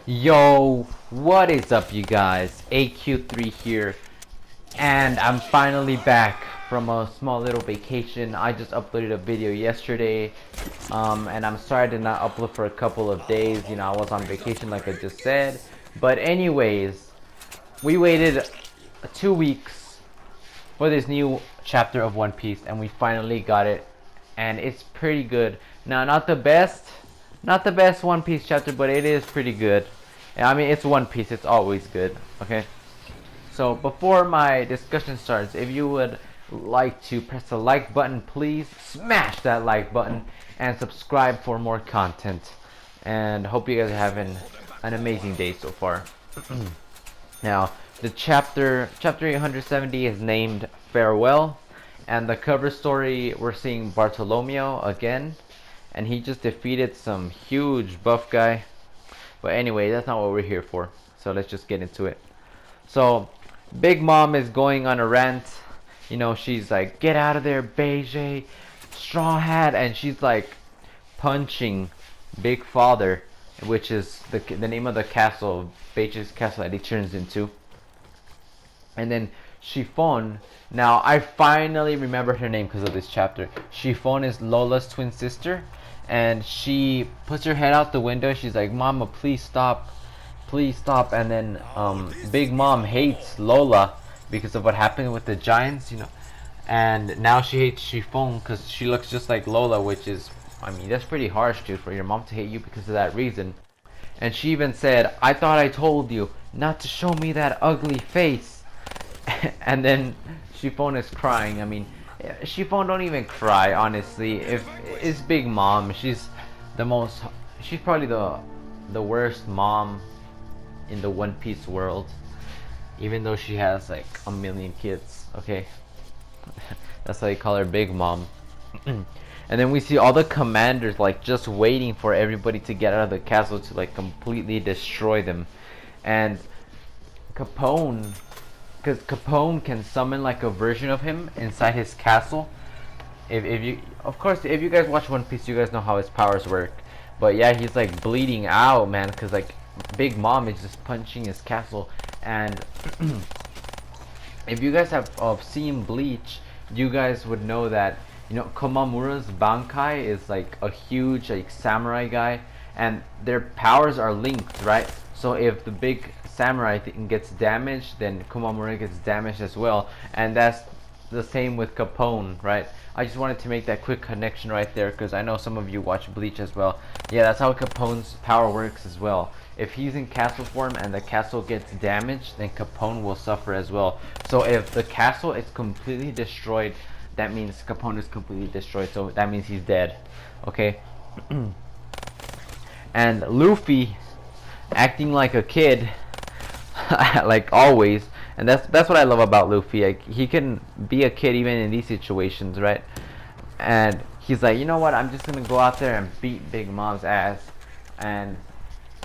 Yo, what is up you guys? AQ3 here, and I'm finally back from a small little vacation. I just uploaded a video yesterday, and I'm sorry I did not upload for a couple of days. You know, I was on vacation like I just said. But anyways, we waited 2 weeks for this new chapter of One Piece, and we finally got it, and it's pretty good. Now, not the best One Piece chapter, but it is pretty good. I mean, it's One Piece, it's always good. Okay. So before my discussion starts, if you would like to press the like button, please smash that like button and subscribe for more content. And hope you guys are having an amazing day so far. Now, the chapter 870 is named Farewell, and the cover story we're seeing Bartolomeo again, and he just defeated some huge buff guy. But anyway, that's not what we're here for. So let's just get into it. So, Big Mom is going on a rant. You know, she's like, "Get out of there, Beige, Straw Hat," and she's like punching Big Father, which is the name of the castle, Beige's castle that he turns into. And then Chiffon. Now I finally remembered her name because of this chapter. Chiffon is Lola's twin sister, and she puts her head out the window. She's like, "Mama, please stop, please stop." And then Big Mom hates Lola because of what happened with the giants, you know. And now she hates Chiffon because she looks just like Lola, which is, I mean, that's pretty harsh, dude, for your mom to hate you because of that reason. And she even said, "I thought I told you not to show me that ugly face." And then Chiffon is crying. I mean, Chiffon don't even cry, honestly. If it's Big Mom, she's probably the worst mom in the One Piece world, even though she has like a million kids. Okay, that's why they call her Big Mom. And then we see all the commanders like just waiting for everybody to get out of the castle to like completely destroy them. And Capone, because Capone can summon like a version of him inside his castle. If you, of course, if you guys watch One Piece, you guys know how his powers work. But yeah, he's like bleeding out, man, because like Big Mom is just punching his castle. And if you guys have seen Bleach, you guys would know that, you know, Komamura's Bankai is like a huge like samurai guy, and their powers are linked, right? So if the big samurai thing gets damaged, then Komamura gets damaged as well, and that's the same with Capone, right? I just wanted to make that quick connection right there because I know some of you watch Bleach as well. Yeah, that's how Capone's power works as well. If he's in castle form and the castle gets damaged, then Capone will suffer as well. So if the castle is completely destroyed, that means Capone is completely destroyed, so that means he's dead. Okay. And Luffy acting like a kid like always, and that's what I love about Luffy. Like, he can be a kid even in these situations, right? And he's like, "You know what, I'm just gonna go out there and beat Big Mom's ass." And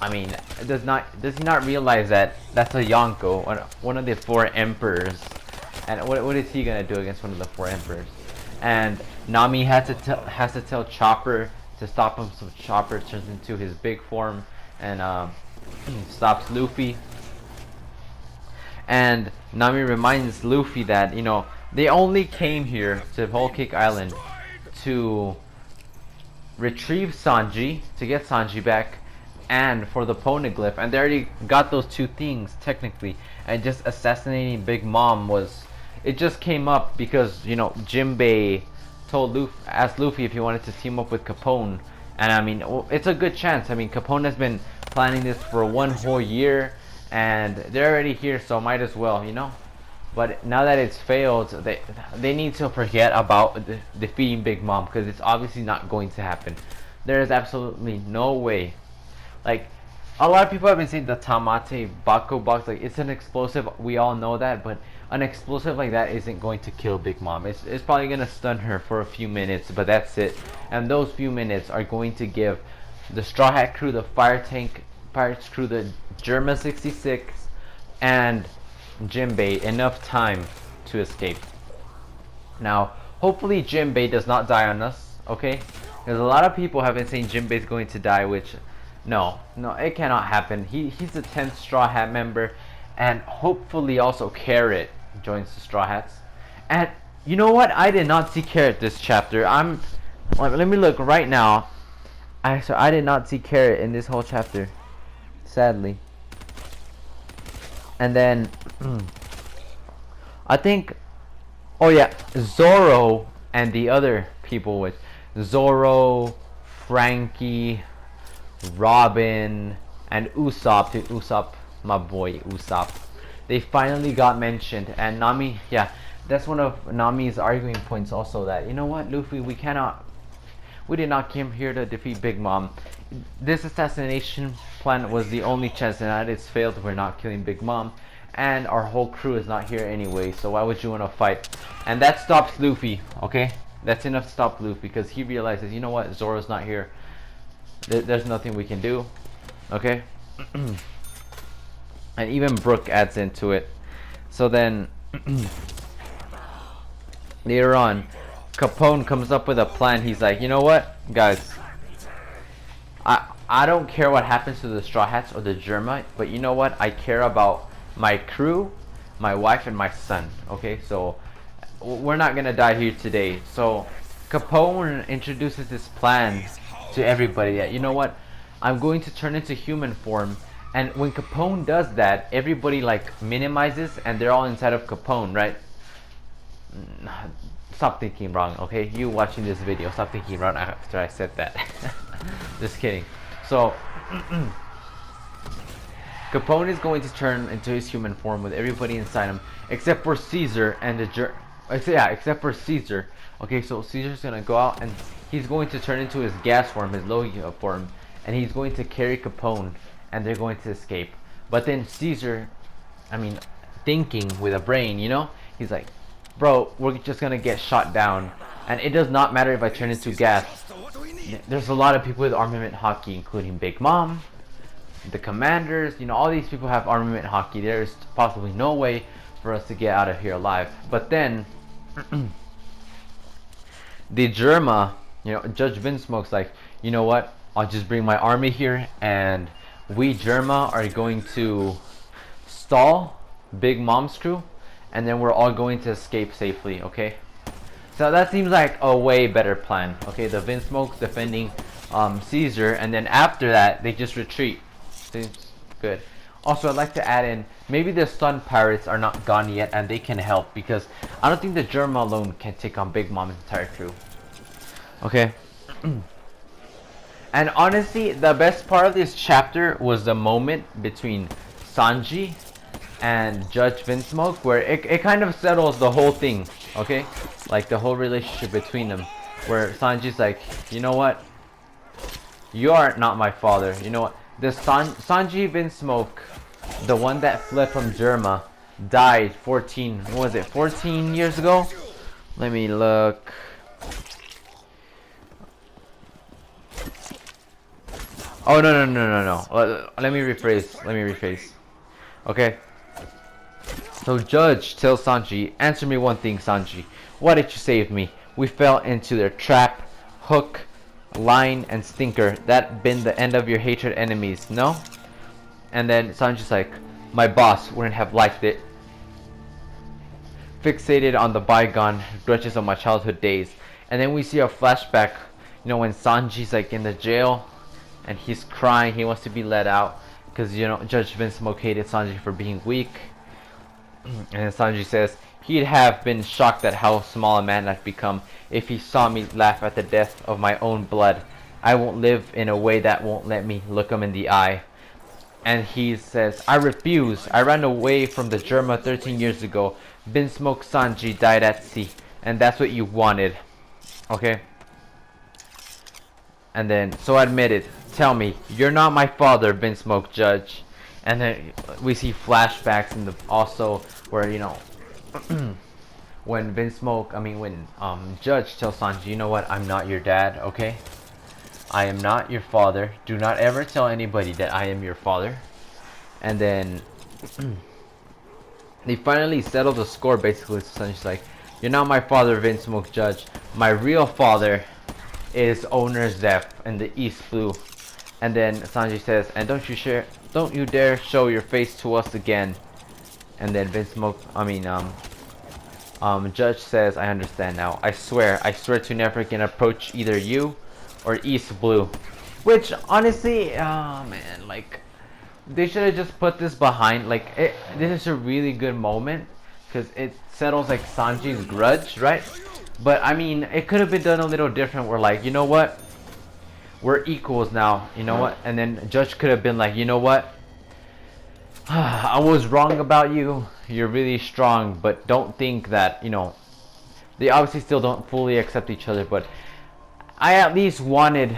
I mean, does he not realize that that's a Yonko, one of the four emperors, and what is he gonna do against one of the four emperors? And Nami has to tell Chopper to stop him, so Chopper turns into his big form and stops Luffy. And Nami reminds Luffy that, you know, they only came here to Whole Cake Island to retrieve Sanji, to get Sanji back, and for the Poneglyph, and they already got those two things technically. And just assassinating Big Mom it just came up because, you know, Jinbei asked Luffy if he wanted to team up with Capone. And I mean, it's a good chance. I mean, Capone has been planning this for one whole year, and they're already here, so might as well, you know. But now that it's failed, they need to forget about defeating Big Mom, because it's obviously not going to happen. There is absolutely no way. Like, a lot of people have been saying the Tamate Bako box, like, it's an explosive, we all know that, but an explosive like that isn't going to kill Big Mom. It's probably going to stun her for a few minutes, but that's it. And those few minutes are going to give the Straw Hat crew, the Pirates crew, the Germa 66, and Jinbei enough time to escape. Now, hopefully Jinbei does not die on us, okay? Because a lot of people have been saying Jinbei's going to die, which No, no, it cannot happen. He's the 10th Straw Hat member, and hopefully also Carrot joins the Straw Hats. And you know what? I did not see Carrot this chapter. Let me look right now. I did not see Carrot in this whole chapter, sadly. And then I think, oh yeah, Zoro and the other people with Zoro, Frankie, Robin, and Usopp. Usopp, my boy Usopp. They finally got mentioned, and Nami, yeah, that's one of Nami's arguing points also, that, you know what, Luffy, we did not come here to defeat Big Mom. This assassination plan was the only chance, and it's failed. We're not killing Big Mom, and our whole crew is not here anyway, so why would you want to fight? And that stops Luffy, okay? That's enough to stop Luffy, because he realizes, you know what, Zoro's not here. There's nothing we can do, okay? And even Brook adds into it. So then, later on, Capone comes up with a plan. He's like, you know what, guys, I don't care what happens to the Straw Hats or the Germa, but you know what, I care about my crew, my wife, and my son, okay? So we're not gonna die here today. So Capone introduces this plan to everybody that, you know what, I'm going to turn into human form. And when Capone does that, everybody like minimizes, and they're all inside of Capone, right? Stop thinking wrong, okay? You watching this video, stop thinking wrong after I said that. Just kidding. So Capone is going to turn into his human form with everybody inside him, except for Caesar and the except for Caesar. Okay, so Caesar's gonna go out and he's going to turn into his gas form, his Logia form, and he's going to carry Capone, and they're going to escape. But then Caesar, I mean, thinking with a brain, you know, he's like, bro, we're just gonna get shot down, and it does not matter if I turn into gas. There's a lot of people with armament hockey, including Big Mom, the commanders, you know, all these people have armament hockey. There's possibly no way for us to get out of here alive. But then the Germa, you know, Judge Vinsmoke's like, you know what, I'll just bring my army here, and we Germa are going to stall Big Mom's crew, and then we're all going to escape safely, okay? So that seems like a way better plan, okay? The Vinsmoke defending Caesar, and then after that, they just retreat. Seems good. Also, I'd like to add in, maybe the Sun Pirates are not gone yet, and they can help, because I don't think the Germa alone can take on Big Mom's entire crew. Okay? And honestly, the best part of this chapter was the moment between Sanji and Judge Vinsmoke, where it kind of settles the whole thing, okay? Like the whole relationship between them, where Sanji's like, you know what, you are not my father. You know what, the Sanji Vinsmoke, the one that fled from Germa, died 14 years ago? Let me look. Oh, no. Let me rephrase. Okay. So Judge tells Sanji, answer me one thing, Sanji. Why did you save me? We fell into their trap, hook, line, and stinker. That been the end of your hatred enemies, no? And then Sanji's like, my boss wouldn't have liked it. Fixated on the bygone grudges of my childhood days. And then we see a flashback, you know, when Sanji's like in the jail, and he's crying, he wants to be let out, because, you know, Judge Vinsmoke hated Sanji for being weak. And then Sanji says, he'd have been shocked at how small a man I've become if he saw me laugh at the death of my own blood. I won't live in a way that won't let me look him in the eye. And he says, I refuse. I ran away from the Germa 13 years ago. Vinsmoke Sanji died at sea, and that's what you wanted. Okay? And then, so admit it. Tell me, you're not my father, Vinsmoke, Judge. And then we see flashbacks in the also where, you know, when Judge tells Sanji, you know what, I'm not your dad, okay? I am not your father. Do not ever tell anybody that I am your father. And then they finally settle the score, basically. So Sanji's like, you're not my father, Vinsmoke, Judge. My real father is Owner Zeph in the East Blue. And then Sanji says, and don't you dare show your face to us again. And then Judge says, I understand now. I swear to never again approach either you or East Blue. Which, honestly, oh man, like, they should have just put this behind, like, this is a really good moment, because it settles, like, Sanji's grudge, right? But, I mean, it could have been done a little different, where, like, you know what? We're equals now, you know what? And then Judge could have been like, you know what? I was wrong about you. You're really strong, but don't think that, you know, they obviously still don't fully accept each other, but I at least wanted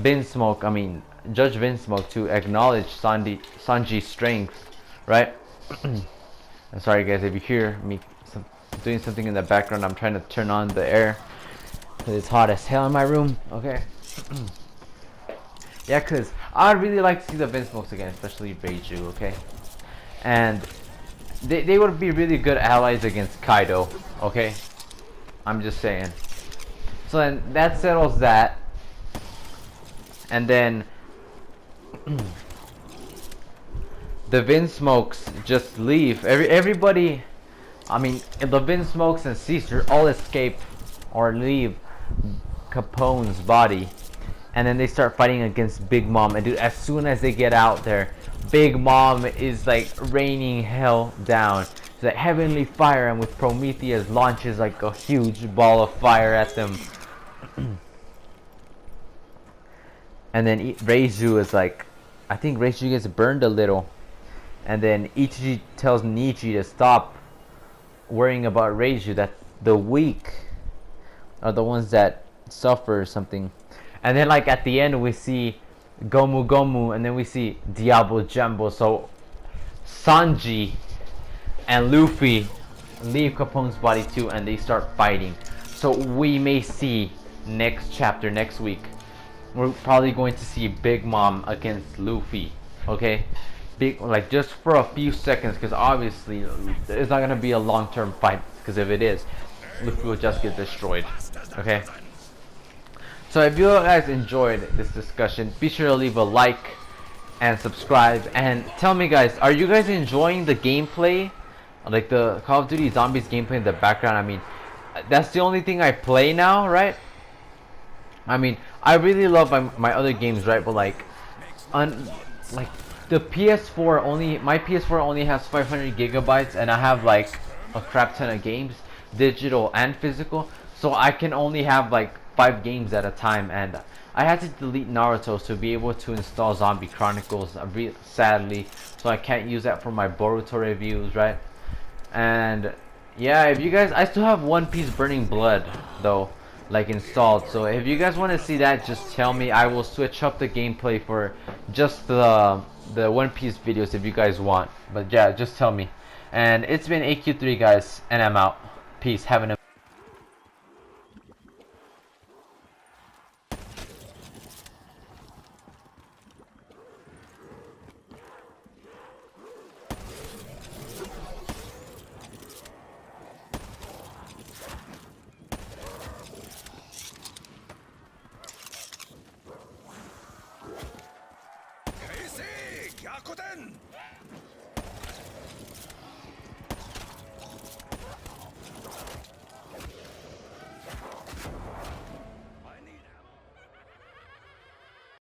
Judge Vinsmoke to acknowledge Sanji's strength, right? I'm sorry guys if you hear me doing something in the background. I'm trying to turn on the air because it's hot as hell in my room, okay? Yeah, because I'd really like to see the Vinsmokes again, especially Reiju, okay? And they would be really good allies against Kaido, okay? I'm just saying. So then that settles that. And then the Vinsmokes just leave. Everybody, I mean, the Vinsmokes and Caesar all escape or leave Capone's body. And then they start fighting against Big Mom. And dude, as soon as they get out there, Big Mom is like raining hell down. It's like heavenly fire, and with Prometheus launches like a huge ball of fire at them. And then Reiju is like, I think Reiju gets burned a little. And then Ichiji tells Nichi to stop worrying about Reiju, that the weak are the ones that suffer or something. And then like at the end we see Gomu Gomu, and then we see Diablo Jumbo. So Sanji and Luffy leave Capone's body too, and they start fighting. So we may see next chapter, next week, we're probably going to see Big Mom against Luffy, okay? Like just for a few seconds, because obviously it's not gonna be a long-term fight, because if it is, Luffy will just get destroyed, okay? So if you guys enjoyed this discussion, be sure to leave a like and subscribe, and tell me guys, are you guys enjoying the gameplay, like the Call of Duty Zombies gameplay in the background? I mean, that's the only thing I play now, right? I mean, I really love my other games, right? But like, like the PS4 only, my PS4 only has 500 gigabytes, and I have like a crap ton of games, digital and physical. So I can only have like 5 games at a time, and I had to delete Naruto to be able to install Zombie Chronicles, sadly. So I can't use that for my Boruto reviews, right? And yeah, if you guys, I still have One Piece Burning Blood though, like installed. So if you guys want to see that, just tell me. I will switch up the gameplay for just the One Piece videos if you guys want. But yeah, just tell me. And it's been AQ3 guys, and I'm out. Peace. Have an Gakoten!